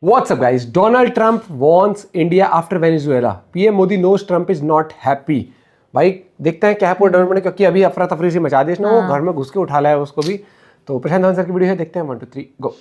What's up, guys? Donald Trump wants India after Venezuela. PM Modi knows Trump is not happy. भाई देखते हैं क्या है पूरा डेवलपमेंट, क्योंकि अभी अफरा तफरी से मचा दी इसने, वो घर में घुस के उठा लाया उसको भी। तो प्रशांत आंसर की वीडियो है, देखते हैं 1 2 3 गो।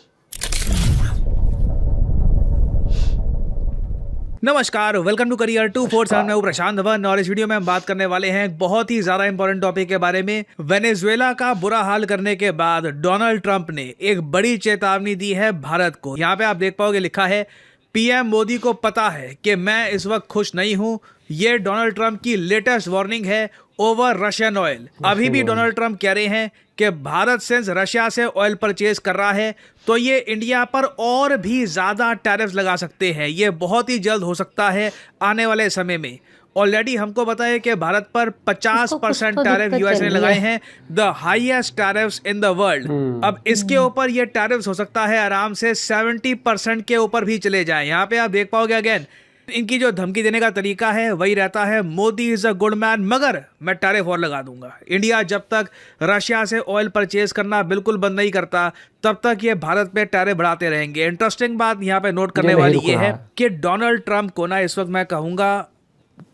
नमस्कार, वेलकम टू करियर 247। मैं हूं प्रशांत धवन और इस वीडियो में हम बात करने वाले हैं एक बहुत ही ज्यादा इंपॉर्टेंट टॉपिक के बारे में। वेनेजुएला का बुरा हाल करने के बाद डोनाल्ड ट्रंप ने एक बड़ी चेतावनी दी है भारत को। यहाँ पे आप देख पाओगे लिखा है, पीएम मोदी को पता है कि मैं इस वक्त खुश नहीं हूं। ये डोनाल्ड ट्रंप की लेटेस्ट वार्निंग है ओवर रशियन ऑयल। अभी भी डोनाल्ड ट्रंप कह रहे हैं कि भारत सिंस रशिया से ऑयल परचेज कर रहा है तो ये इंडिया पर और भी ज़्यादा टैरिफ्स लगा सकते हैं। ये बहुत ही जल्द हो सकता है आने वाले समय में। ऑलरेडी हमको पता है कि भारत पर 50% टैरिफ यूएस ने लगाए हैं, the highest tariffs in the world. अब इसके ऊपर ये टैरिफ्स हो सकता है आराम से 70% के ऊपर भी चले जाएं। यहाँ पे आप देख पाओगे अगेन इनकी जो धमकी देने का तरीका है वही रहता है, Modi is a good man मगर मैं टैरिफ और लगा दूंगा। इंडिया जब तक रशिया से ऑयल परचेज करना बिल्कुल बंद नहीं करता तब तक ये भारत पे टैरिफ बढ़ाते रहेंगे। इंटरेस्टिंग बात यहाँ पे नोट करने वाली ये है कि डोनाल्ड ट्रंप को ना इस वक्त मैं कहूंगा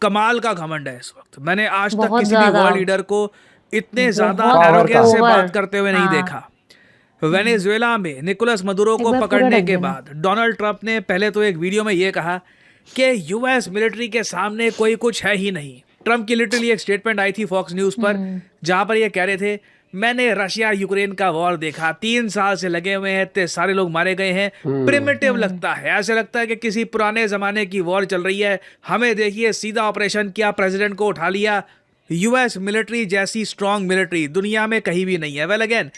कमाल का घमंड है। इस वक्त मैंने आज तक किसी भी वर्ल्ड लीडर को इतने ज्यादा एरोगेंस से बात करते हुए नहीं देखा। वेनेजुएला में निकोलस मदुरो को पकड़ने के बाद डोनाल्ड ट्रंप ने पहले तो एक वीडियो में ये कहा कि यूएस मिलिट्री के सामने कोई कुछ है ही नहीं। ट्रंप की लिटरली एक स्टेटमेंट आई थी फॉक्स न्यूज पर जहां पर ये कह रहे थे, मैंने रशिया यूक्रेन का वॉर देखा, 3 साल से लगे हुए हैं, इतने सारे लोग मारे गए हैं। प्रिमिटिव लगता है, ऐसे लगता है कि किसी पुराने जमाने की वॉर चल रही है। हमें देखिए सीधा ऑपरेशन किया, प्रेसिडेंट को उठा लिया। यूएस मिलिट्री जैसी स्ट्रांग मिलिट्री दुनिया में कहीं भी नहीं है। वेल अगेन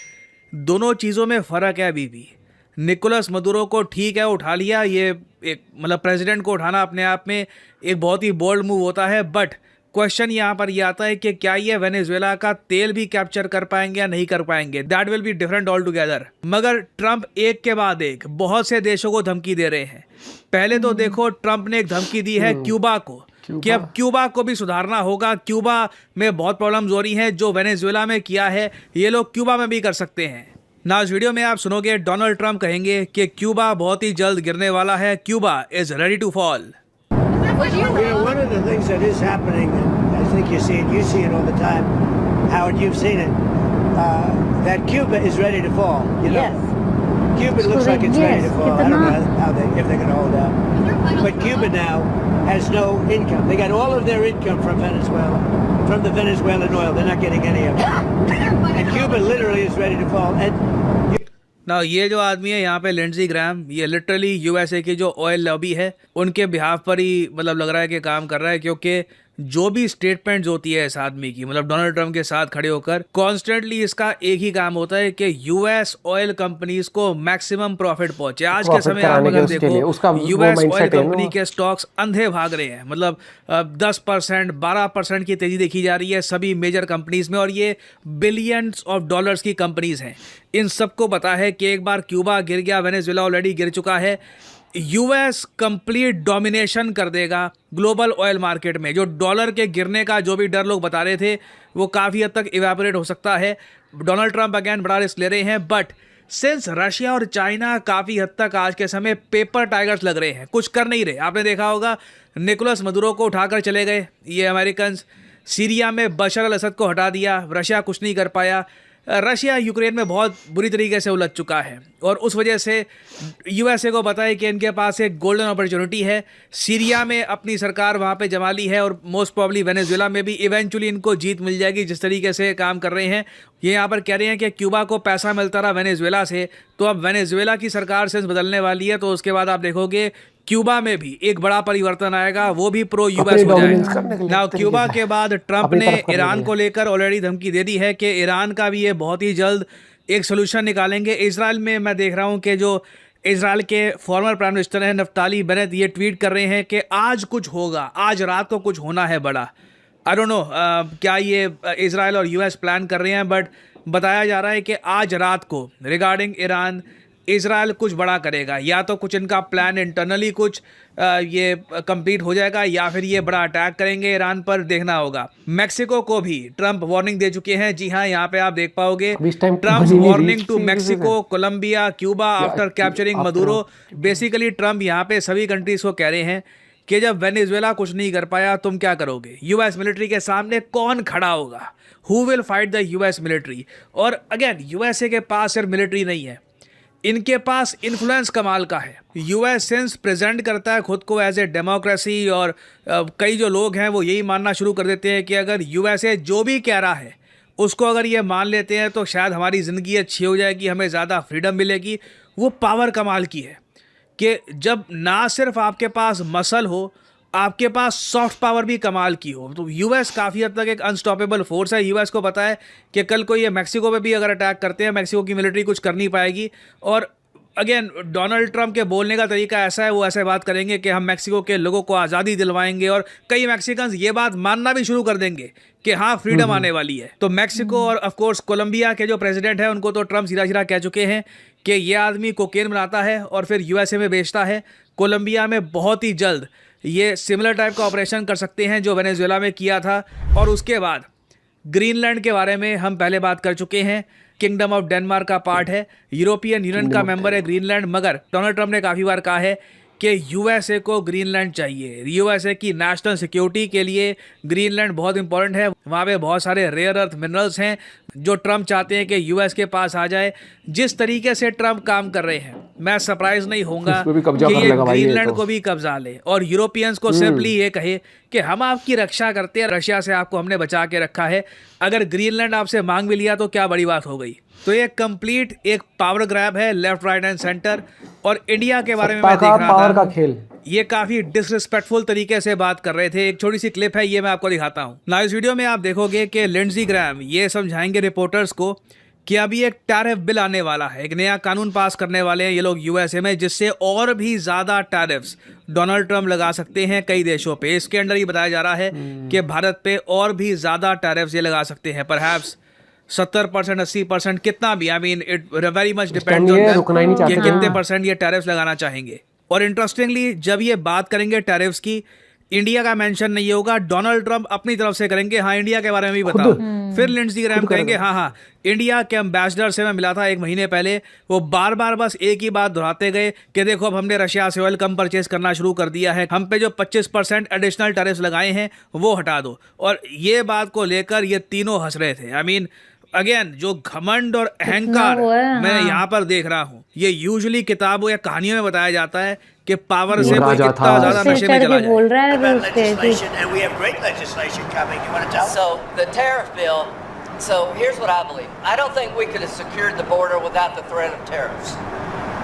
दोनों चीज़ों में फ़र्क है अभी भी। निकोलस मदुरो को ठीक है उठा लिया, ये एक मतलब प्रेसिडेंट को उठाना अपने आप में एक बहुत ही बोल्ड मूव होता है। बट क्वेश्चन यहाँ पर यह आता है कि क्या ये वेनेजुएला का तेल भी कैप्चर कर पाएंगे या नहीं कर पाएंगे। That will be different all together. मगर ट्रंप एक के बाद एक बहुत से देशों को धमकी दे रहे हैं। पहले तो देखो ट्रंप ने एक धमकी दी है क्यूबा को कि अब क्यूबा को भी सुधारना होगा। क्यूबा में बहुत प्रॉब्लम्स हो रही हैं, जो वेनेजुएला में किया है ये लोग क्यूबा में भी कर सकते हैं ना। इस वीडियो में आप सुनोगे डोनाल्ड ट्रंप कहेंगे कि क्यूबा बहुत ही जल्द गिरने वाला है, Cuba is ready to fall. One of the things that is happening, and I think you see it all the time, Howard, you've seen it, that Cuba is ready to fall. You know? Yes. Cuba looks like it's ready to fall. I don't know if they're going to hold out. But Cuba now has no income. They got all of their income from Venezuela, from the Venezuelan oil. They're not getting any of it. And Cuba literally is ready to fall. And ना ये जो आदमी है यहाँ पे लिंडजी Graham, ये literally USA की जो ऑयल लॉबी है उनके बिहाफ पर ही मतलब लग रहा है कि काम कर रहा है। क्योंकि जो भी स्टेटमेंट्स होती है इस आदमी की, मतलब डोनाल्ड ट्रंप के साथ खड़े होकर कॉन्स्टेंटली इसका एक ही काम होता है कि यूएस ऑयल कंपनीज को मैक्सिमम प्रॉफिट पहुंचे। आज के समय आप अगर देखो यूएस ऑयल कंपनी के स्टॉक्स अंधे भाग रहे हैं, मतलब 10% 12% की तेजी देखी जा रही है सभी मेजर कंपनीज में, और ये बिलियंस ऑफ डॉलर्स की कंपनीज हैं। इन सबको पता है कि एक बार क्यूबा गिर गया, वेनेजुएला ऑलरेडी गिर चुका है, यूएस कंप्लीट डोमिनेशन कर देगा ग्लोबल ऑयल मार्केट में। जो डॉलर के गिरने का जो भी डर लोग बता रहे थे वो काफ़ी हद तक इवेपोरेट हो सकता है। डोनाल्ड ट्रंप अगेन बड़ा रिस्क ले रहे हैं। बट सिंस रशिया और चाइना काफ़ी हद तक आज के समय पेपर टाइगर्स लग रहे हैं, कुछ कर नहीं रहे। आपने देखा होगा निकोलस मदुरो को उठाकर चले गए ये अमेरिकन, सीरिया में बशर अल असद को हटा दिया, रशिया कुछ नहीं कर पाया। रशिया यूक्रेन में बहुत बुरी तरीके से उलझ चुका है और उस वजह से यूएसए को पता है कि इनके पास एक गोल्डन अपॉर्चुनिटी है। सीरिया में अपनी सरकार वहाँ पे जमा ली है और मोस्ट प्रॉब्ली वेनेजुएला में भी इवेंचुअली इनको जीत मिल जाएगी जिस तरीके से काम कर रहे हैं। ये यहाँ पर कह रहे हैं कि क्यूबा को पैसा मिलता रहा वेनेजुएला से, तो अब वेनेजुएला की सरकार से बदलने वाली है, तो उसके बाद आप देखोगे क्यूबा में भी एक बड़ा परिवर्तन आएगा, वो भी प्रो यूएस हो जाएगा। ना क्यूबा के बाद ट्रंप ने ईरान को लेकर ऑलरेडी धमकी दे दी है कि ईरान का भी ये बहुत ही जल्द एक सोल्यूशन निकालेंगे। इजराइल में मैं देख रहा हूँ कि जो इजराइल के फॉर्मर प्राइम मिनिस्टर हैं नफ्ताली बेनेट, ये ट्वीट कर रहे हैं कि आज कुछ होगा, आज रात को कुछ होना है बड़ा। आई डोंट नो क्या ये इजराइल और यूएस प्लान कर रहे हैं, बट बताया जा रहा है कि आज रात को रिगार्डिंग ईरान इजराइल कुछ बड़ा करेगा, या तो कुछ इनका प्लान इंटरनली कुछ ये कंप्लीट हो जाएगा, या फिर ये बड़ा अटैक करेंगे ईरान पर, देखना होगा। मैक्सिको को भी ट्रंप वार्निंग दे चुके हैं। जी हाँ, यहाँ पे आप देख पाओगे अभी इस टाइम ट्रम्प बनी नहीं वार्निंग रही टू थी, Mexico, Colombia, Cuba after capturing Maduro. Basically Trump यहाँ पे सभी कंट्रीज को कह रहे हैं कि जब वेनेजुएला कुछ नहीं कर पाया तुम क्या करोगे? यूएस मिलिट्री के सामने कौन खड़ा होगा? Who will fight the US military? और अगेन यूएसए के पास सिर्फ मिलिट्री नहीं है, इनके पास इन्फ्लुएंस कमाल का है। यूएस सिंस प्रेजेंट करता है खुद को एज ए डेमोक्रेसी, और कई जो लोग हैं वो यही मानना शुरू कर देते हैं कि अगर यूएसए जो भी कह रहा है उसको अगर ये मान लेते हैं तो शायद हमारी ज़िंदगी अच्छी हो जाएगी, हमें ज़्यादा फ्रीडम मिलेगी। वो पावर कमाल की है कि जब ना सिर्फ आपके पास मसल हो, आपके पास सॉफ्ट पावर भी कमाल की हो। तो यूएस काफ़ी हद तक एक अनस्टॉपेबल फोर्स है। यूएस को पता है कि कल को ये मैक्सिको पे भी अगर अटैक करते हैं, मैक्सिको की मिलिट्री कुछ कर नहीं पाएगी। और अगेन डोनाल्ड ट्रंप के बोलने का तरीका ऐसा है, वो ऐसे बात करेंगे कि हम मैक्सिको के लोगों को आज़ादी दिलवाएंगे, और कई मैक्सिकन्स ये बात मानना भी शुरू कर देंगे कि हाँ फ्रीडम आने वाली है। तो मैक्सिको और ऑफ कोर्स कोलंबिया के जो प्रेसिडेंट है उनको तो ट्रंप सीधा सीधा कह चुके हैं कि ये आदमी कोकेन बनाता है और फिर यूएसए में बेचता है। कोलंबिया में बहुत ही जल्द ये सिमिलर टाइप का ऑपरेशन कर सकते हैं जो वेनेजुएला में किया था। और उसके बाद ग्रीनलैंड के बारे में हम पहले बात कर चुके हैं, किंगडम ऑफ डेनमार्क का पार्ट है, यूरोपियन यूनियन का मेंबर है ग्रीनलैंड। मगर डोनाल्ड ट्रंप ने काफ़ी बार कहा है कि यूएसए को ग्रीनलैंड चाहिए, यूएसए की नेशनल सिक्योरिटी के लिए ग्रीनलैंड बहुत इंपॉर्टेंट है। वहाँ पे बहुत सारे रेयर अर्थ मिनरल्स हैं जो ट्रंप चाहते हैं कि यूएस के पास आ जाए। जिस तरीके से ट्रंप काम कर रहे हैं, मैं सरप्राइज नहीं होऊंगा कि ये ग्रीनलैंड को भी कब्जा ले और यूरोपियंस को सिंपली ये कहे कि हम आपकी रक्षा करते हैं, रशिया से आपको हमने बचा के रखा है, अगर ग्रीनलैंड आपसे मांग भी लिया तो क्या बड़ी बात हो गई। तो ये कंप्लीट एक पावर ग्रैब है, लेफ्ट राइट एंड सेंटर। और इंडिया के बारे में मैं देख रहा था, खेल ये काफी डिसरिस्पेक्टफुल तरीके से बात कर रहे थे। एक छोटी सी क्लिप है, ये मैं आपको दिखाता हूँ ना। इस वीडियो में आप देखोगे कि लिंडजी ग्रैम ये समझाएंगे रिपोर्टर्स को कि अभी एक टैरिफ बिल आने वाला है, एक नया कानून पास करने वाले हैं ये लोग यूएसए में, जिससे और भी ज्यादा टैरिफ्स डोनाल्ड ट्रंप लगा सकते हैं कई देशों पे। इसके अंदर ही बताया जा रहा है कि भारत पे और भी ज्यादा टैरिफ्स ये लगा सकते हैं, परहैप्स 70%, 80%, कितना भी। I mean it very much depends on कि कितने परसेंट ये टैरिफ्स लगाना चाहेंगे। और इंटरेस्टिंगली जब ये बात करेंगे टैरिफ्स की, इंडिया का मेंशन नहीं होगा, डोनाल्ड ट्रंप अपनी तरफ से करेंगे हाँ इंडिया के बारे में भी बताओ। फिर लिंडजी ग्रैम कहेंगे हाँ इंडिया के एम्बेसडर से मैं मिला था 1 महीने पहले, वो बार बार बस एक ही बात दोहराते गए कि देखो अब हमने रशिया से ऑयल कम परचेज करना शुरू कर दिया है, हम पे जो 25% एडिशनल टैरिफ्स लगाए हैं वो हटा दो। और ये बात को लेकर ये तीनों हंस रहे थे। आई मीन अगेन जो घमंड और अहंकार मैं यहाँ पर देख रहा हूँ, ये यूजुअली किताबों या कहानियों में बताया जाता है कि पावर से कोई कितना ज्यादा नशे में चला बोल रहा है about उसके legislation, and we have great legislation coming. You want to tell? So the tariff bill. So here's what I believe. I don't think we could have secured the border without the threat of tariffs.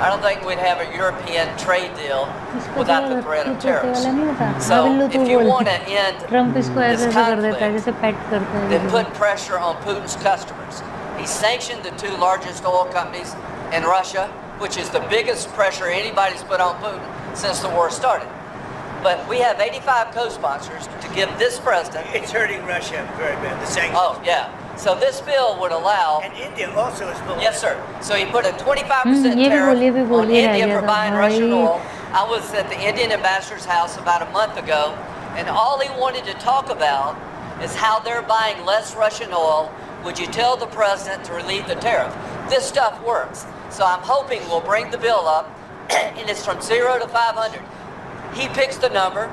I don't think we'd have a European trade deal without the threat of tariffs. So if you want to end this conflict, then put pressure on Putin's customers. He sanctioned the 2 largest oil companies in Russia, which is the biggest pressure anybody's put on Putin since the war started. But we have 85 co-sponsors to give this president. It's hurting Russia very bad. The sanctions. Oh yeah. So this bill would allow. And India also is full. Yes, sir. So he put a 25% tariff on India for buying Russian oil. I was at the Indian ambassador's house about a month ago, and all he wanted to talk about is how they're buying less Russian oil. Would you tell the president to relieve the tariff? This stuff works. So I'm hoping we'll bring the bill up, and it's from 0 to 500. He picks the number.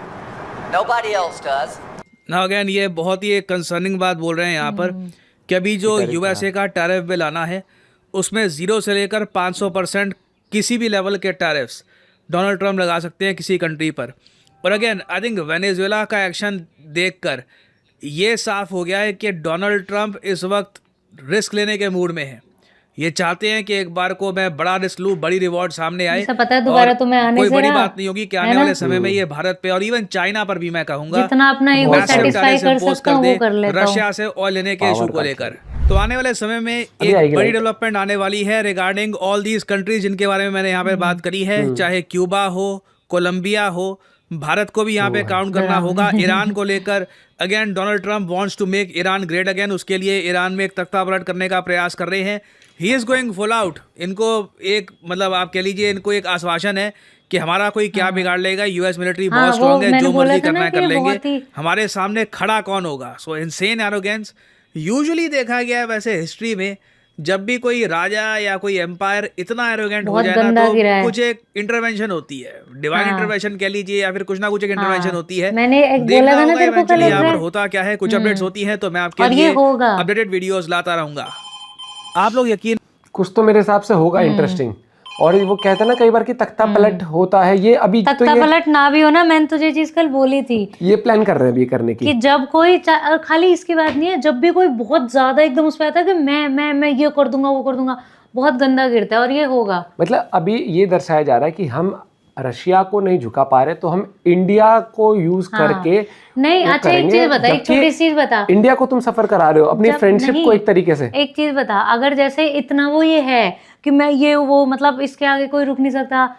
Nobody else does. ना again ये बहुत ही एक concerning बात बोल रहे हैं यहाँ पर कि अभी जो यूएसए का टैरिफ बिल आना है उसमें 0 से लेकर 500% किसी भी लेवल के टैरिफ्स डोनाल्ड ट्रंप लगा सकते हैं किसी कंट्री पर। और अगेन आई थिंक वेनेजुएला का एक्शन देखकर ये साफ हो गया है कि डोनाल्ड ट्रंप इस वक्त रिस्क लेने के मूड में है। ये चाहते हैं कि एक बार को मैं बड़ा रिस्क लूं, बड़ी रिवॉर्ड सामने आए, पता है दोबारा तो मैं आने कोई से बड़ी ना, बात नहीं होगी कि आने वाले समय में ये भारत पे और इवन चाइना पर भी मैं कहूंगा जितना अपना ईगो सैटिस्फाई कर सकता हूं वो कर लेता हूं रशिया से ऑयल लेने के इशू को लेकर। तो आने वाले समय में एक बड़ी डेवलपमेंट आने वाली है रिगार्डिंग ऑल दीज कंट्रीज जिनके बारे में मैंने यहाँ पे बात करी है, चाहे क्यूबा हो, कोलंबिया हो, भारत को भी यहाँ पे काउंट करना होगा। ईरान को लेकर again Donald Trump wants to make Iran great again, उसके लिए ईरान में एक तख्ता पलट करने का प्रयास कर रहे हैं। He is going full out. इनको एक मतलब आप कह लीजिए इनको एक आश्वासन है कि हमारा कोई क्या बिगाड़ लेगा, यूएस मिलिट्री हाँ, बहुत स्ट्रांग है, मैंने जो बोला मर्जी था करना ना है कि कर ये लेंगे, बहुत ही हमारे सामने खड़ा कौन होगा। सो इनसेन एरोगेंस। यूजुअली देखा गया है वैसे हिस्ट्री में, जब भी कोई राजा या कोई एम्पायर इतना एरोगेंट हो बहुत जाए ना, गंदा तो गिरा है। कुछ एक इंटरवेंशन होती है, डिवाइन हाँ। इंटरवेंशन कह लीजिए, या फिर कुछ ना कुछ एक इंटरवेंशन हाँ, होती है। मैंने एक देखना बोला था ना होगा तेरे को कल इवेंचुअली यहाँ पर एग्जैक्ट। होता क्या है, कुछ अपडेट्स होती हैं तो मैं आपके और ये लिए होगा। अपडेटेड वीडियोस लाता रहूंगा। आप लोग यकीन कुछ तो मेरे हिसाब से होगा इंटरेस्टिंग। और वो कहते हैं ना कई बार कि तख्ता पलट होता है, ये अभी तो तख्ता पलट ना भी हो ना, मैंने तुझे चीज कल बोली थी ये प्लान कर रहे हैं अभी करने की। कि जब कोई और खाली इसकी बात नहीं है, जब भी कोई बहुत ज्यादा एकदम उस पे आता है कि मैं ये कर दूंगा वो कर दूंगा, बहुत गंदा गिरता है और ये होगा। मतलब अभी ये दर्शाया जा रहा है कि हम रशिया को नहीं झुका पा रहे, तो हम इंडिया को यूज करके नहीं। वो अच्छा एक करेंगे। चीज बता, एक जबकि छोटी चीज बता, इंडिया को तुम सफर करा रहे हो अपनी जब फ्रेंडशिप नहीं, को एक तरीके से। एक चीज बता, अगर जैसे इतना वो ये है कि मैं ये वो मतलब इसके आगे कोई रुक नहीं सकता,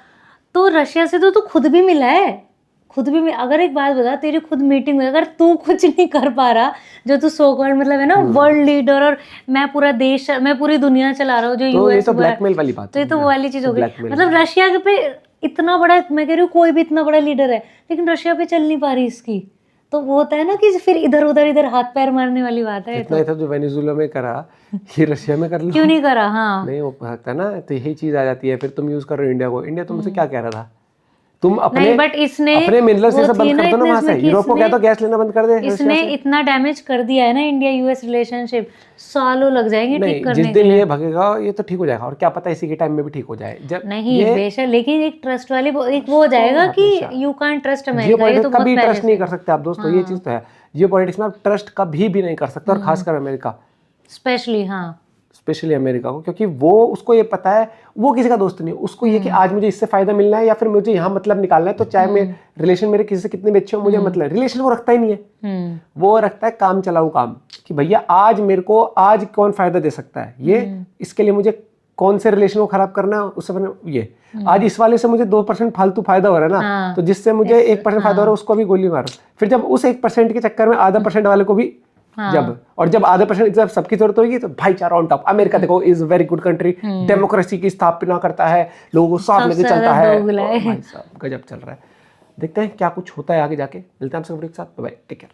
तो रशिया से तो तू खुद भी मिला है, खुद भी अगर एक बात बता, तेरी खुद मीटिंग में अगर तू कुछ नहीं कर पा रहा, जो तू सो कॉल्ड मतलब है ना वर्ल्ड लीडर, और मैं पूरा देश, मैं पूरी दुनिया चला रहा हूँ, जो तो ये यूएस तो ब्लैकमेल वाली बात तो ये तो वो वाली चीज हो गई। blackmail मतलब रशिया के पे इतना बड़ा, मैं कह रही हूँ कोई भी इतना बड़ा लीडर है, लेकिन रशिया पे चल नहीं पा रही इसकी, तो वो होता है ना कि फिर इधर हाथ पैर मारने वाली बात है। इतना ही था जो वेनेजुएला में करा, ये रशिया में कर लो। क्यों नहीं करा? हाँ, नहीं हो सकता ना, तो यही चीज आ जाती है। फिर तुम यूज कर रहे हो इंडिया को। इंडिया तुमसे क्या कह रहा था? तुम अपने नहीं, बट इसने अपने मिनरल्स वो ये सब थी बंद ना कर दो ना इतने वहां से। इसमें कि यूरोप को इसने- क्या तो गैस लेना बंद कर दे इसने रशिया से। इतना डैमेज कर दिया है ना इंडिया यूएस रिलेशनशिप, सालों लग जाएंगे नहीं, ठीक करने जिस के दिन लिए। ये भगेगा ये तो ठीक हो जाएगा, और क्या पता इसी के टाइम में भी ठीक हो जाए। जब नहीं ये बेशक, लेकिन एक ट्रस्ट वाली एक वो हो जाएगा कि यू कांट ट्रस्ट अमेरिका, ये तो बहुत कभी पहले ट्रस्ट नहीं से कर सकते आप दोस्तों, ये चीज तो है। जियो पॉलिटिक्स में आप ट्रस्ट कभी भी नहीं कर सकते, और खासकर अमेरिका, स्पेशली। हाँ, स्पेशली अमेरिका को, क्योंकि वो उसको ये पता है वो किसी का दोस्त नहीं है। उसको ये कि आज मुझे इससे फायदा मिलना है या फिर मुझे यहाँ मतलब निकालना है, तो चाहे मैं रिलेशन मेरे किसी से कितने भी अच्छे हो, मुझे मतलब रिलेशन वो रखता ही नहीं है। वो रखता है काम चलाऊ काम, कि भैया आज मेरे को आज कौन फायदा दे सकता है, ये इसके लिए मुझे कौन से रिलेशन को खराब करना है, उससे ये आज इस वाले से मुझे 2% फालतू फायदा हो रहा है ना, हाँ, तो जिससे मुझे 1% फायदा हो रहा है उसको भी गोली मारो। फिर जब उस 1% के चक्कर में आधा % वाले को भी जब आधा % जब सबकी जरूरत होगी, तो भाईचारा ऑन टॉप। अमेरिका देखो is very good country, democracy की स्थापना करता है, लोगों को साथ लेके चलता है। भाई साहब गजब चल रहा है। देखते हैं क्या कुछ होता है आगे जाके। मिलते हैं आपसे खबरों के साथ। Bye, take care.